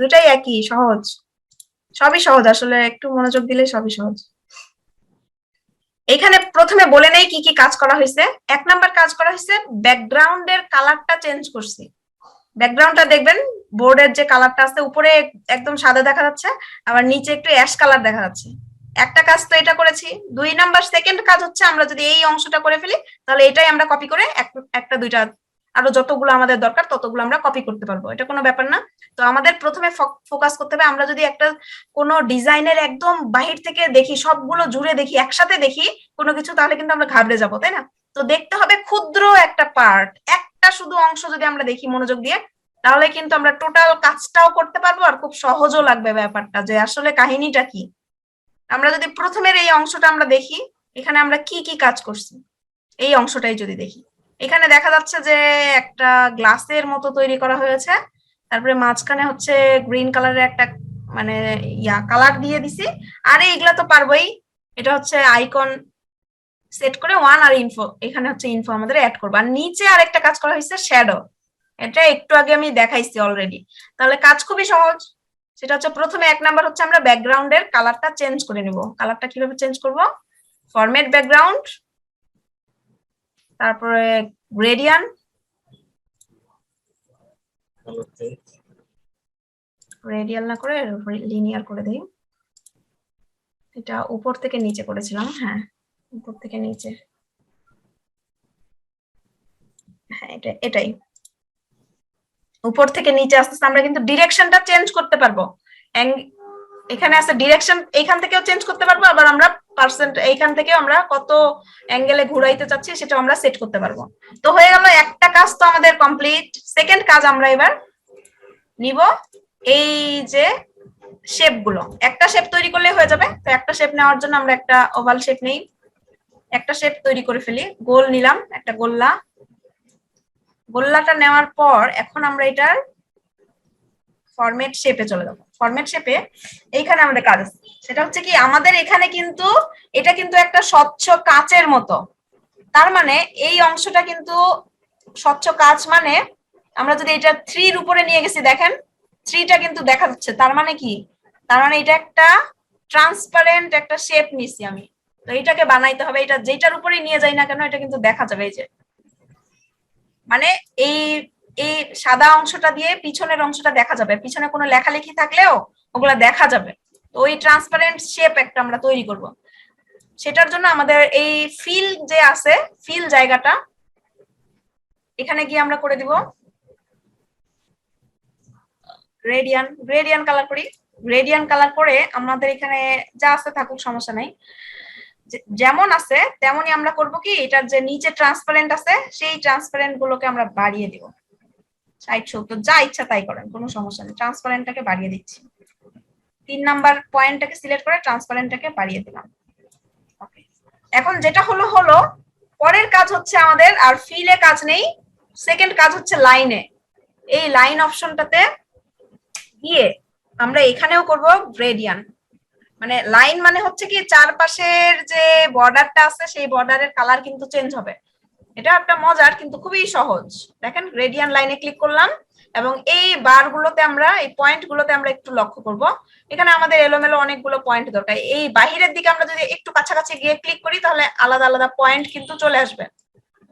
দুটাই একই, সহজ, সবই সহজ, আসলে একটু মনোযোগ দিলে সবই সহজ। এখানে প্রথমে বলে নেই কি কি কাজ করা হয়েছে। 1 নাম্বার কাজ করা হয়েছে, ব্যাকগ্রাউন্ডের কালারটা চেঞ্জ করছি। ব্যাকগ্রাউন্ডটা দেখবেন বোর্ডের যে কালারটা আছে উপরে একদম সাদা দেখা যাচ্ছে, আবার নিচে একটু অ্যাশ কালার দেখা যাচ্ছে। একটা কাজ তো এটা করেছি। 2 নাম্বার সেকেন্ড কাজ হচ্ছে আমরা যদি এই অংশটা করে ফেলি তাহলে এটাই আমরা কপি করে একটা দুইটা আরো যতগুলো আমাদের দরকার ততগুলো আমরা কপি করতে পারবো, এটা কোনো ব্যাপার না। তো আমাদের প্রথমে ফোকাস করতে হবে, আমরা যদি একটা কোনো ডিজাইনের একদম বাহির থেকে দেখি, সবগুলো জুড়ে দেখি, একসাথে দেখি কোনো কিছু, তাহলে কিন্তু আমরা ঘাবড়ে যাবো, তাই না? তো দেখতে হবে ক্ষুদ্র একটা পার্ট, একটা শুধু অংশ যদি আমরা দেখি মনোযোগ দিয়ে, তাহলে কিন্তু আমরা টোটাল কাজটাও করতে পারবো আর খুব সহজও লাগবে ব্যাপারটা, যে আসলে কাহিনীটা কি। আমরা যদি প্রথমের এই অংশটা আমরা দেখি, এখানে আমরা কি কি কাজ করছি, এই অংশটাই যদি দেখি, এখানে দেখা যাচ্ছে যে একটা গ্লাসের মতো তৈরি করা হয়েছে, তারপরে মাঝখানে হচ্ছে গ্রিন কালারের একটা মানে কালার দিয়ে দিছি। আর এইগুলা তো পারবোই, এটা হচ্ছে আইকন সেট করে 1 আর ইনফো, এখানে হচ্ছে ইনফো আমাদের অ্যাড করবো। আর নিচে আরেকটা কাজ করা হয়েছে শ্যাডো, এটা একটু আগে আমি দেখাইছি অলরেডি। তাহলে কাজ খুবই সহজ, সেটা হচ্ছে প্রথমে 1 নাম্বার হচ্ছে আমরা ব্যাকগ্রাউন্ডের কালারটা চেঞ্জ করে নিব। কালারটা কিভাবে চেঞ্জ করব? ফরম্যাট ব্যাকগ্রাউন্ড, তারপরে গ্রেডিয়ান্ট, রেডিয়াল না করে লিনিয়ার করে দেই। এটা উপর থেকে নিচে করেছিলাম, হ্যাঁ উপর থেকে নিচে, হ্যাঁ এটাই উপর থেকে নিচে আস্তে আস্তে আমরা কিন্তু ডিরেকশনটা চেঞ্জ করতে পারবো। এখানে আছে ডিরেকশন, এইখান থেকেও চেঞ্জ করতে পারবো, আবার আমরা পার্সেন্ট এইখান থেকেও আমরা কত অ্যাঙ্গেলে ঘুরাইতে চাচ্ছি সেটাও আমরা সেট করতে পারবো। তো হয়ে গেল একটা কাজ তো আমাদের কমপ্লিট। সেকেন্ড কাজ আমরা এবার নিব এই যে শেপ গুলো, একটা শেপ তৈরি করলে হয়ে যাবে। তো একটা শেপ নেওয়ার জন্য আমরা একটা ওভাল শেপ নেই, একটা শেপ তৈরি করে ফেলি। গোল নিলাম, একটা গোল্লা, গোল্লাটা নেওয়ার পর এখন আমরা এটার ফরম্যাট শেপে চলে যাবো। ফরম্যাট শেপে এইখানে আমাদের কাজ আছে, সেটা হচ্ছে কি আমাদের এখানে কিন্তু এটা কিন্তু একটা স্বচ্ছ কাচের মতো, তার মানে এই অংশটা কিন্তু স্বচ্ছ কাচ, মানে আমরা যদি এটা 3 উপরে নিয়ে গেছি, দেখেন 3টা কিন্তু দেখা যাচ্ছে, তার মানে কি, তার মানে এটা একটা ট্রান্সপারেন্ট একটা শেপ নিছি আমি। তো এটাকে বানাইতে হবে, এটা যেটার উপরে নিয়ে যাই না কেন এটা কিন্তু দেখা যাবে। এই যে মানে এই এই সাদা অংশটা দিয়ে পিছনের অংশটা দেখা যাবে, পিছনে কোনো লেখালেখি থাকলেও ওগুলা দেখা যাবে। তো ওই ট্রান্সপারেন্ট শেপ একটা আমরা তৈরি করব। সেটার জন্য আমাদের এই ফিল যে আছে, ফিল জায়গাটা এখানে গিয়ে আমরা করে দিব গ্রেডিয়ান কালার করি। গ্রেডিয়ান কালার করে আমাদের এখানে যা আছে থাকুক, সমস্যা নাই, যেমন আছে তেমনই আমরা করব কি, এটার যে নিচে ট্রান্সপারেন্ট আছে সেই ট্রান্সপারেন্ট গুলোকে আমরা বাড়িয়ে দিব 60-70, যা ইচ্ছা তাই করেন, কোনো সমস্যা নেই। ট্রান্সপারেন্টটাকে বাড়িয়ে দিচ্ছি, 3 নাম্বার পয়েন্টটাকে সিলেক্ট করে ট্রান্সপারেন্টটাকে বাড়িয়ে দিলাম। ওকে, এখন যেটা হলো হলো, পরের কাজ হচ্ছে আমাদের আর ফিলে কাজ নেই, সেকেন্ড কাজ হচ্ছে লাইনে। এই লাইন অপশনটাতে গিয়ে আমরা এখানেও করব গ্রেডিয়ান্ট। মানে লাইন মানে হচ্ছে কি চারপাশের যে বর্ডারটা আছে সেই বর্ডারের কালার কিন্তু চেঞ্জ হবে। এটা একটা মজার কিন্তু খুবই সহজ। দেখেন গ্রেডিয়ান্ট লাইনে ক্লিক করলাম এবং এই বারগুলোতে আমরা, এই পয়েন্টগুলোতে আমরা একটু লক্ষ্য করব। এখানে আমাদের এলোমেলো অনেকগুলো পয়েন্ট দরকার। এই বাহিরের দিকে আমরা যদি একটু কাছাকাছি গিয়ে ক্লিক করি তাহলে আলাদা আলাদা পয়েন্ট কিন্তু চলে আসবে।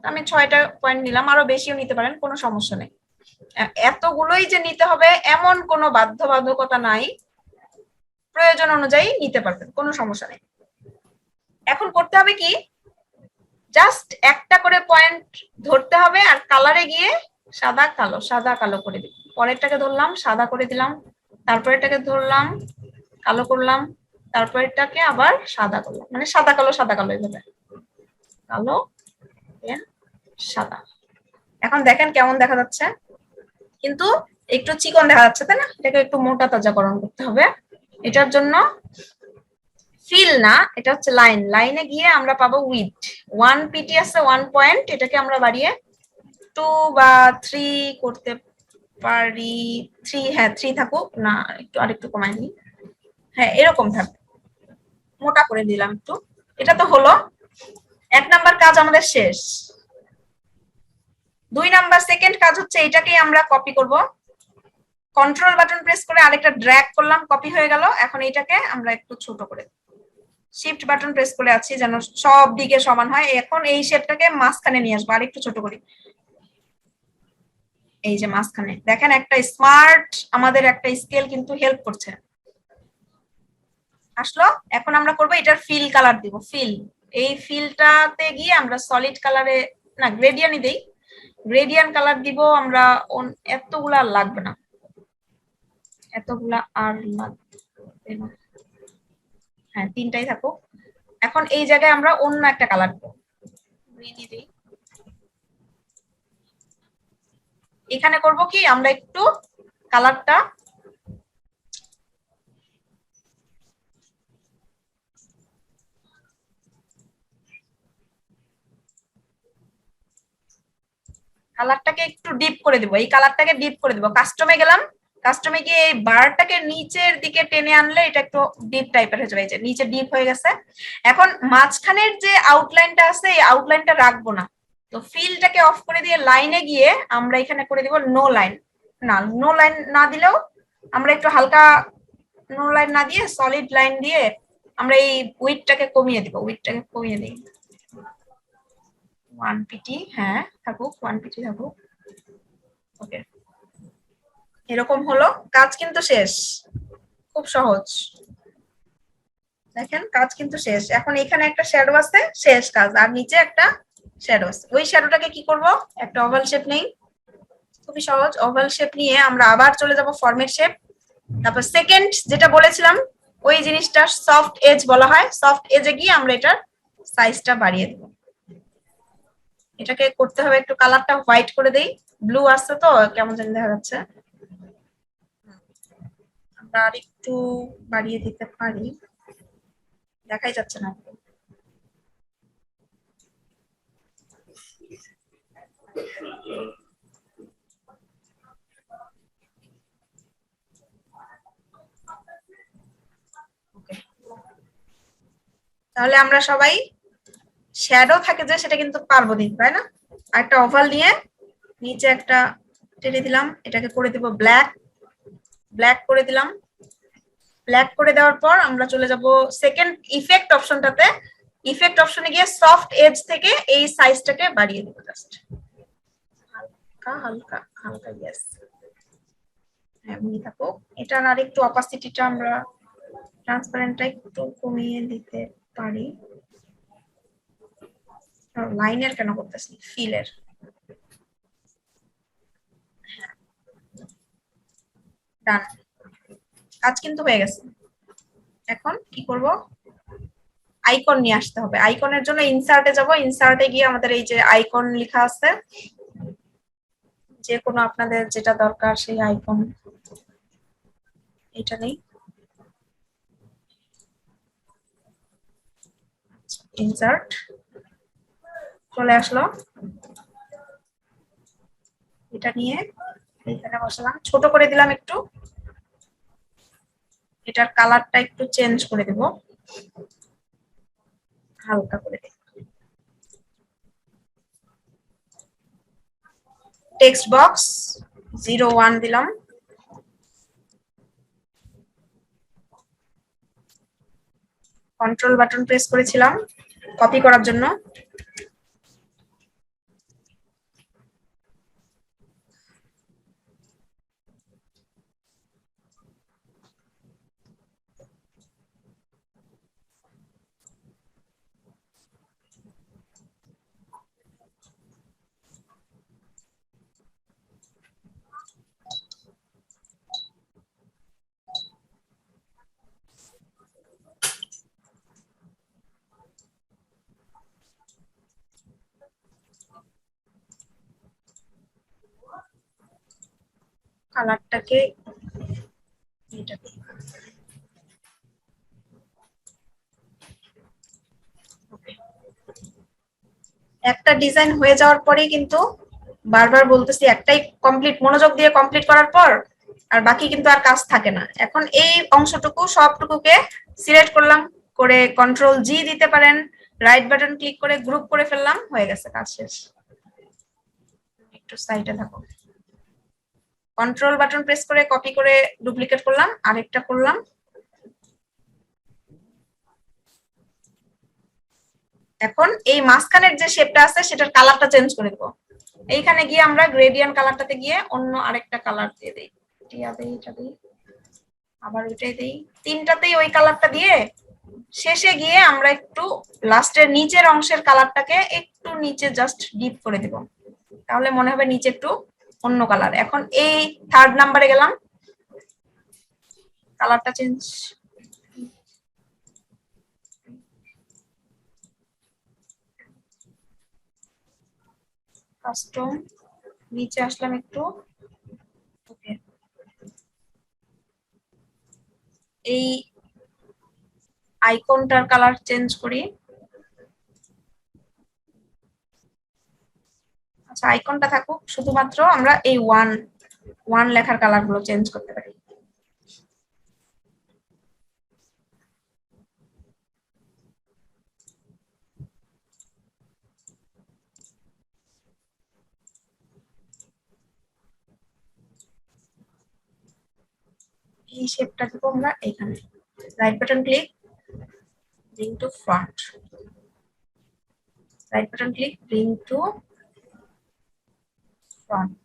আমি 6টা পয়েন্ট নিলাম, আরো বেশিও নিতে পারেন, কোনো সমস্যা নেই। এতগুলোই যে নিতে হবে এমন কোনো বাধ্যবাধকতা নাই, প্রয়োজন অনুযায়ী নিতে পারবেন, কোনো সমস্যা নেই। এখন করতে হবে কি, জাস্ট একটা করে পয়েন্ট ধরতে হবে আর কালারে গিয়ে সাদা কালো সাদা কালো করে দিই। পরেরটাকে ধরলাম সাদা করে দিলাম, তারপরেরটাকে ধরলাম কালো করলাম, তারপরেরটাকে আবার সাদা করলাম, মানে সাদা কালো এইভাবে কালো সাদা। এখন দেখেন কেমন দেখা যাচ্ছে, কিন্তু একটু চিকন দেখা যাচ্ছে তাই না? এটাকে একটু মোটা তাজাকরণ করতে হবে। এটার জন্য ফিল না, এটা হচ্ছে লাইন, লাইনে গিয়ে আমরা পাবো উইথ 1 পিটি আছে 1 পয়েন্ট, এটাকে আমরা বাড়িয়ে 2 বা 3 করতে পারি। 3, হ্যাঁ 3 থাকুক, না একটু আরেকটু কমাই দিই, হ্যাঁ এরকম থাকবে, মোটা করে দিলাম একটু। এটা তো হলো 1 নাম্বার কাজ আমাদের শেষ। 2 নাম্বার সেকেন্ড কাজ হচ্ছে এটাকেই আমরা কপি করব, কন্ট্রোল বাটন প্রেস করে আরেকটা ড্র্যাগ করলাম, কপি হয়ে গেল। এখন এটাকে আমরা একটু ছোট করে, শিফট বাটন প্রেস করে আছি যেন সব দিকে সমান হয়। এখন এই শেপটাকে মাঝখানে নিয়ে আসবো, আর একটু ছোট করি। এই যে মাঝখানে দেখেন একটা স্মার্ট আমাদের একটা স্কেল কিন্তু হেল্প করছে, আসলো। এখন আমরা করব এটার ফিল কালার দিব, ফিল। এই ফিলটাতে গিয়ে আমরা সলিড কালারে, না গ্রেডিয়ান্টই দেই, গ্রেডিয়ান্ট কালার দিব আমরা। এতগুলা লাগবে না, এতগুলা আর লাগবে না, হ্যাঁ 3টাই থাকুক। এখন এই জায়গায় আমরা অন্য একটা কালার দেব, গ্রিনই দিই। এখানে করব কি আমরা একটু কালারটা কালারটাকে একটু ডিপ করে দিব, এই কালারটাকে ডিপ করে দিব। কাস্টমে গেলাম, কাস্টমে গিয়ে এই বারটাকে নিচের দিকে টেনে আনলে এটা একটু ডিপ টাইপের হয়ে যাবে। এই যে নিচে ডিপ হয়ে গেছে। এখন মাঝখানের যে আউটলাইনটা আছে এই আউটলাইনটা রাখবো না, তো ফিলটাকে অফ করে দিয়ে লাইনে গিয়ে আমরা এখানে করে দিব নো লাইন। না, নো লাইন না দিলেও আমরা একটু হালকা, নো লাইন না দিয়ে সলিড লাইন দিয়ে আমরা এই উইডটাকে কমিয়ে দিব, উইডটাকে কমিয়ে দিই 1 পিটি, হ্যাঁ থাকুক 1 পিটি থাকুক। ওকে, এরকম হলো। কাজ কিন্তু শেষ, খুব সহজ। দেখেন কাজ কিন্তু শেষ। এখন এখানে একটা শ্যাডো আছে, শেষ কাজ। আর নিচে একটা শ্যাডো আছে, ওই শ্যাডোটাকে কি করব, একটা ওভাল শেপ নেই, খুবই সহজ। ওভাল শেপ নিয়ে আমরা আবার চলে যাব ফরম্যাট শেপ। তারপর সেকেন্ড যেটা বলেছিলাম ওই জিনিসটা সফট এজ বলা হয়, সফট এজে গিয়ে আমরা এটার সাইজটা বাড়িয়ে দেব। এটাকে করতে হবে একটু কালারটা হোয়াইট করে দেই, ব্লু আসছে তো কেমন জানি দেখা যাচ্ছে, আমরা আর একটু বাড়িয়ে দিতে পারি, দেখাই যাচ্ছে না। তাহলে আমরা সবাই শ্যাডো থাকে যে সেটা কিন্তু পারবো দিন, তাই না? আর একটা ওভাল নিয়ে নিচে একটা টেনে দিলাম, এটাকে করে দেব ব্ল্যাক, ব্ল্যাক করে দিলাম। ব্ল্যাক করে দেওয়ার পর আমরা চলে যাব সেকেন্ড ইফেক্ট অপশনটাতে। ইফেক্ট অপশনে গিয়ে সফট এজ থেকে এই সাইজটাকে বাড়িয়ে দেব, জাস্ট হালকা হালকা হালকা, ইয়েস এমনি থাকুক। এটার আর একটু অপাসিটিটা আমরা, ট্রান্সপারেন্টটা একটু কমিয়ে দিতে পারি। লাইনের কেন করতেছি, ফিলের। ডান, কাজ কিন্তু হয়ে গেছে। এখন কি করব, আইকন নিয়ে আসতে হবে। আইকনের জন্য ইনসার্টে যাব, ইনসার্টে গিয়ে আমাদের এই যে আইকন লেখা আছে, যে কোনো আপনাদের যেটা দরকার সেই আইকন, এটা নেই, ইনসার্ট চলে আসলো। এটা নিয়ে এখানে বসালাম, ছোট করে দিলাম একটু, এটার কালারটা একটু চেঞ্জ করে দেব, হালকা করে দেব। টেক্সট বক্স 01 দিলাম। কন্ট্রোল বাটন প্রেস করেছিলাম কপি করার জন্য। কালারটাকে একটা ডিজাইন হয়ে যাওয়ার পরেই কিন্তু বারবার বলতেছি একটাই কমপ্লিট, মনোযোগ দিয়ে কমপ্লিট করার পর আর বাকি কিন্তু আর কাজ থাকে না। এখন এই অংশটুকু সবটুকুকে সিলেক্ট করলাম, করে কন্ট্রোল জি দিতে পারেন, রাইট বাটন ক্লিক করে গ্রুপ করে ফেললাম, হয়ে গেছে কাজ শেষ। একটু সাইডে থাকো, কন্ট্রোল বাটন প্রেস করে কপি করে ডুপ্লিকেট করলাম, আরেকটা করলাম। এখন এই মাঝখানের যে শেপটা আছে সেটার কালারটা চেঞ্জ করে দেবো। এইখানে গিয়ে আমরা গ্রেডিয়েন্ট কালারটাতে গিয়ে অন্য আরেকটা কালার দিয়ে দিই, এটা দিই, আবার ওইটাই দিই, তিনটাতেই ওই কালারটা দিয়ে শেষে গিয়ে আমরা একটু লাস্টের নিচের অংশের কালারটাকে একটু নিচে জাস্ট ডিপ করে দেব, তাহলে মনে হবে নিচে একটু অন্য কালার। এখন এই থার্ড নাম্বারে গেলাম, কালারটা চেঞ্জ, কাস্টম, নিচে আসলাম একটু, ওকে। এই আইকনটার কালার চেঞ্জ করি। আচ্ছা, আইকনটা থাকুক, শুধুমাত্র আমরা এই ওয়ান লেখার কালার গুলো চেঞ্জ করতে পারি। এই শেপটা দিব আমরা এখানে, right button click, bring to front, right button click, bring to front,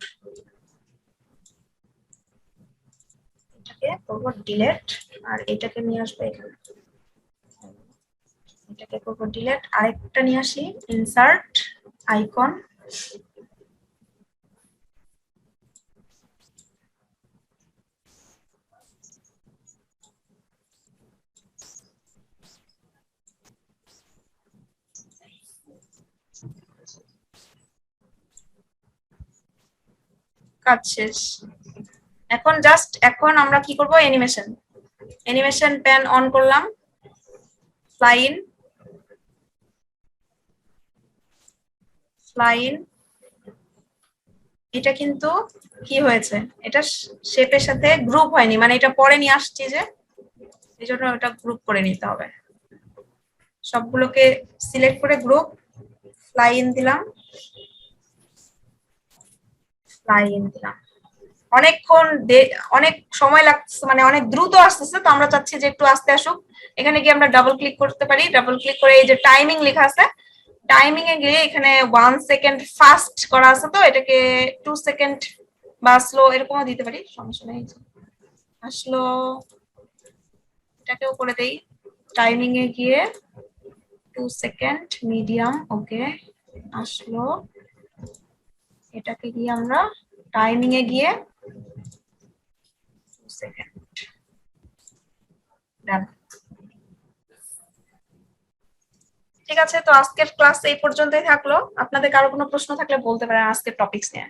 এটাকে করব ডিলিট, আর এটাকে নিয়ে আসবো এখানে, এটাকে করব ডিলিট, আরেকটা নিয়ে আসি, ইনসার্ট আইকন, কাজ শেষ। এখন আমরা কি করব, অ্যানিমেশন প্যান অন করলাম, ফ্লাইন, এটা কিন্তু কি হয়েছে, এটা শেপের সাথে গ্রুপ হয়নি, মানে এটা পরে নিয়ে আসছি যে, এই জন্য এটা গ্রুপ করে নিতে হবে। সবগুলোকে সিলেক্ট করে গ্রুপ, ফ্লাইন দিলাম, অনেকক্ষণ অনেক সময় লাগছে, মানে অনেক দ্রুত আসতেছে, তো আমরা চাচ্ছি যে একটু আস্তে আসুক। এখানে গিয়ে আমরা ডাবল ক্লিক করতে পারি, ডাবল ক্লিক করে এই যে টাইমিং লেখা আছে, টাইমিং এ গিয়ে এখানে 1 সেকেন্ড ফাস্ট করা আছে, তো এটাকে 2 সেকেন্ড বা স্লো এরকমও দিতে পারি, সমস্যা নেই। আসলো, এটাকেও করে দেই, টাইমিং এ গিয়ে 2 সেকেন্ড মিডিয়াম, ওকে। আসলো, এটাকে গিয়ে আমরা টাইমিং এ গিয়ে 2 সেকেন্ড, ডান। ঠিক আছে, তো আজকের ক্লাস এই পর্যন্তই থাকলো। আপনাদের কারো কোনো প্রশ্ন থাকলে বলতে পারেন আজকের টপিকস নিয়ে।